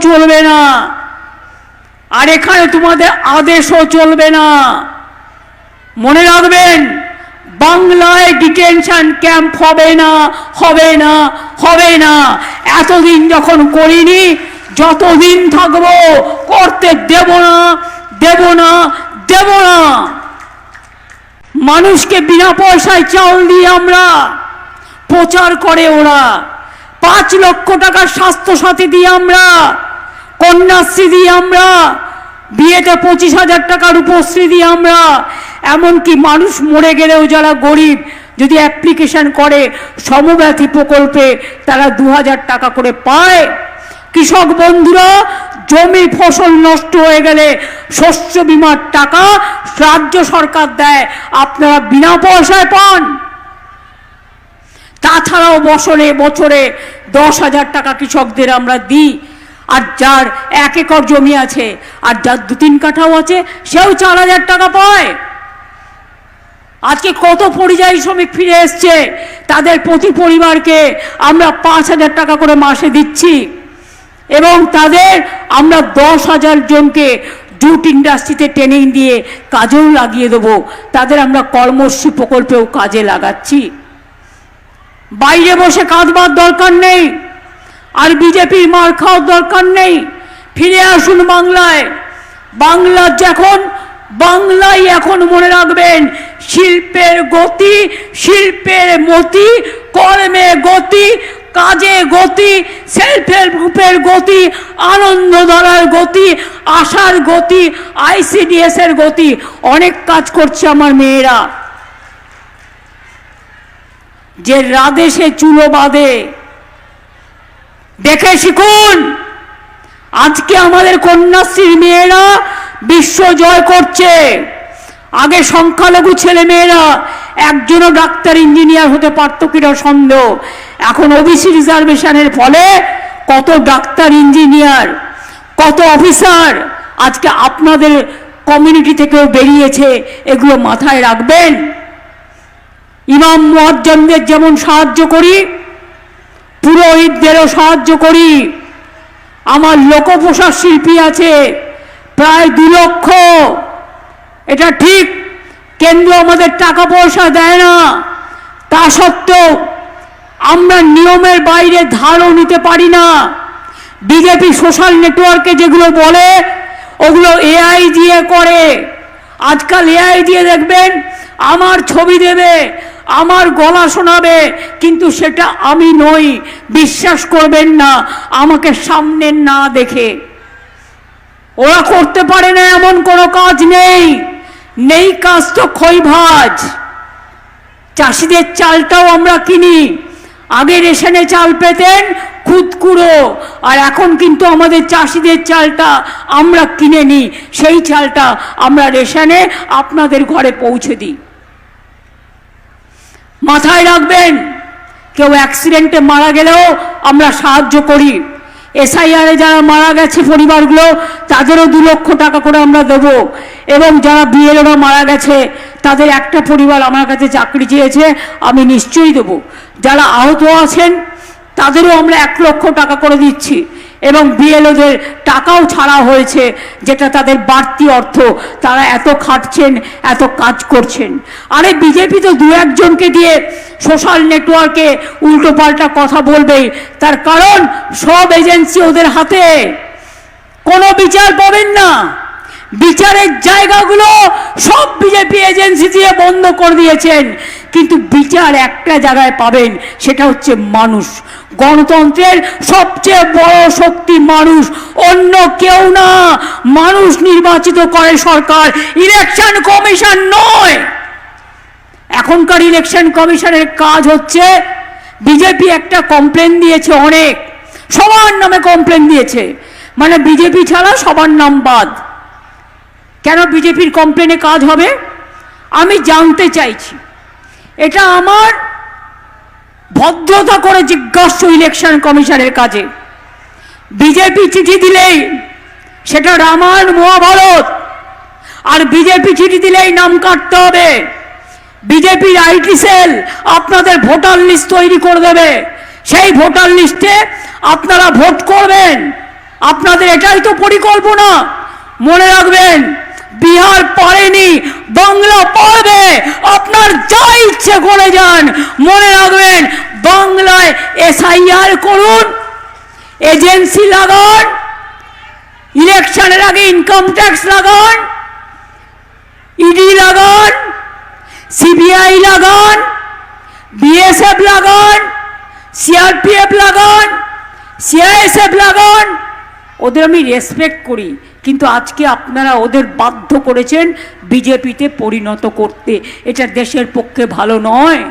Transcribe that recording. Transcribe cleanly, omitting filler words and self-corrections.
চলবে না, আর এখানে তোমাদের আদেশও চলবে না। মনে রাখবেন, বাংলায় ডিটেনশন ক্যাম্প হবে না, হবে না, হবে না। এতদিন যখন করিনি, যতদিন থাকবো করতে দেব না, দেব না, দেব না। মানুষকে বিনা পয়সায় চাল দিয়ে আমরা প্রচার করে ওরা, 5 লক্ষ টাকার স্বাস্থ্যসাথী দিয়ে আমরা, কন্যাশ্রী দিয়ে আমরা, বিয়েতে 25,000 টাকার রূপশ্রী দিয়ে আমরা, এমনকি মানুষ মরে গেলেও যারা গরিব যদি অ্যাপ্লিকেশন করে সমব্যথী প্রকল্পে তারা 2000 টাকা করে পায়। কৃষক বন্ধুরা জমি ফসল নষ্ট হয়ে গেলে শস্য বীমার টাকা রাজ্য সরকার দেয়, আপনারা বিনা পয়সায় পান। তাছাড়াও বছরে বছরে 10,000 টাকা কৃষকদের আমরা দিই। আর যার 1 একর জমি আছে আর যার 2-3 কাঠাও আছে সেও 4,000 টাকা পায়। আজকে কত পরিযায়ী শ্রমিক ফিরে এসছে, তাদের প্রতি পরিবারকে আমরা 5,000 টাকা করে মাসে দিচ্ছি, এবং তাদের আমরা 10,000 জনকে জুট ইন্ডাস্ট্রিতে ট্রেনিং দিয়ে কাজেও লাগিয়ে দেবো, তাদের আমরা কর্মশ্রী প্রকল্পেও কাজে লাগাচ্ছি। বাইরে বসে কাঁদবার দরকার নেই, আর বিজেপির মার খাওয়ার দরকার নেই। ফিরে আসুন বাংলায়। বাংলায় এখন মনে রাখবেন, শিল্পের গতি, শিল্পের মতি, কর্মে গতি, কাজে গতি, সেলফ হেল্প গ্রুপের গতি, আনন্দধারার গতি, আশার গতি, ICDS এর গতি। অনেক কাজ করছে আমার মেয়েরা, যে রাদেশে চুলো বাঁধে, দেখে শিখুন। আজকে আমাদের কন্যাশ্রীর মেয়েরা বিশ্ব জয় করছে। আগে সংখ্যালঘু ছেলে মেয়েরা একজনও ডাক্তার ইঞ্জিনিয়ার হতে পারত কিনা সন্দেহ। এখন OBC রিজার্ভেশনের ফলে কত ডাক্তার ইঞ্জিনিয়ার, কত অফিসার আজকে আপনাদের কমিউনিটি থেকেও বেরিয়েছে। এগুলো মাথায় রাখবেন। ইমাম মুয়াজ্জিনদের যেমন সাহায্য করি, পুরোহিতদেরও সাহায্য করি। আমার লোকপ্রসাদ শিল্পী আছে প্রায় 2 লক্ষ। এটা ঠিক, কেন্দ্র আমাদের টাকা পয়সা দেয় না, তা সত্ত্বেও আমরা নিয়মের বাইরে ধারও নিতে পারি না। বিজেপি সোশ্যাল নেটওয়ার্কে যেগুলো বলে ওগুলো AI দিয়ে করে। আজকাল AI দিয়ে দেখবেন আমার ছবি দেবে, আমার গলা শোনাবে, কিন্তু সেটা আমি নই। বিশ্বাস করবেন না আমাকে সামনে না দেখে। ওরা করতে পারে না এমন কোনো কাজ নেই। নেই কাজ তো খইভাজ। চাষিদের চালটাও আমরা কিনি। আগে রেশনে চাল পেতেন খুদকুড়ো, আর এখন কিন্তু আমাদের চাষিদের চালটা আমরা কিনে নিই, সেই চালটা আমরা রেশনে আপনাদের ঘরে পৌঁছে দিই। মাথায় রাখবেন, কেউ অ্যাক্সিডেন্টে মারা গেলেও আমরা সাহায্য করি। SIR-এ যারা মারা গেছে পরিবারগুলো, তাদেরও 2 লক্ষ টাকা করে আমরা দেবো। এবং যারা BLO-রা মারা গেছে, তাদের একটা পরিবার আমার কাছে চাকরি চেয়েছে, আমি নিশ্চয়ই দেবো। যারা আহত আছেন তাদেরও আমরা 1 লক্ষ টাকা করে দিচ্ছি, এবং BLO-দের টাকাও ছাড়া হয়েছে, যেটা তাদের বাড়তি অর্থ। তারা এত খাটছেন, এত কাজ করছেন। আরে বিজেপি তো 2-1 জনকে দিয়ে সোশ্যাল নেটওয়ার্কে উল্টোপাল্টা কথা বলবেই, তার কারণ সব এজেন্সি ওদের হাতে। কোনো বিচার পাবেন না। বিচারের জায়গাগুলো সব বিজেপি এজেন্সি দিয়ে বন্ধ করে দিয়েছেন, কিন্তু বিচার একটা জায়গায় পাবেন, সেটা হচ্ছে মানুষ। গণতন্ত্রের সবচেয়ে বড় শক্তি মানুষ, অন্য কেউ না। মানুষ নির্বাচিত করে সরকার, ইলেকশন কমিশন নয়। এখনকার ইলেকশন কমিশনের কাজ হচ্ছে, বিজেপি একটা কমপ্লেন দিয়েছে, অনেক সবার নামে কমপ্লেন দিয়েছে, মানে বিজেপি ছাড়া সবার নাম বাদ। কেন বিজেপির কমপ্লেনে কাজ হবে আমি জানতে চাইছি। এটা আমার ভদ্রতা করে জিজ্ঞাসা ইলেকশন কমিশনের কাজে। বিজেপি চিঠি দিলেই সেটা রামায়ণ মহাভারত, আর বিজেপি চিঠি দিলেই নাম কাটতে হবে। বিজেপির IT সেল আপনাদের ভোটার লিস্ট তৈরি করে দেবে, সেই ভোটার লিস্টে আপনারা ভোট করবেন। আপনাদের এটাই তো পরিকল্পনা। মনে রাখবেন, বিহার পারেনি, বাংলা পারবে। আপনার যা ইচ্ছে করে যান, মনে রাখবেন বাংলায় এসআইআর করুন, এজেন্সি লাগান, ইলেকশনের আগে ইনকাম ট্যাক্স লাগান, ইডি লাগান, সিবিআই লাগান, বিএসএফ লাগান, সিআরপিএফ লাগান, সিআইএসএফ লাগান। ওদের আমি রেসপেক্ট করি, কিন্তু আজকে আপনারা ওদের বাধ্য করেছেন বিজেপিতে পরিণত করতে। এটা দেশের পক্ষে ভালো নয়।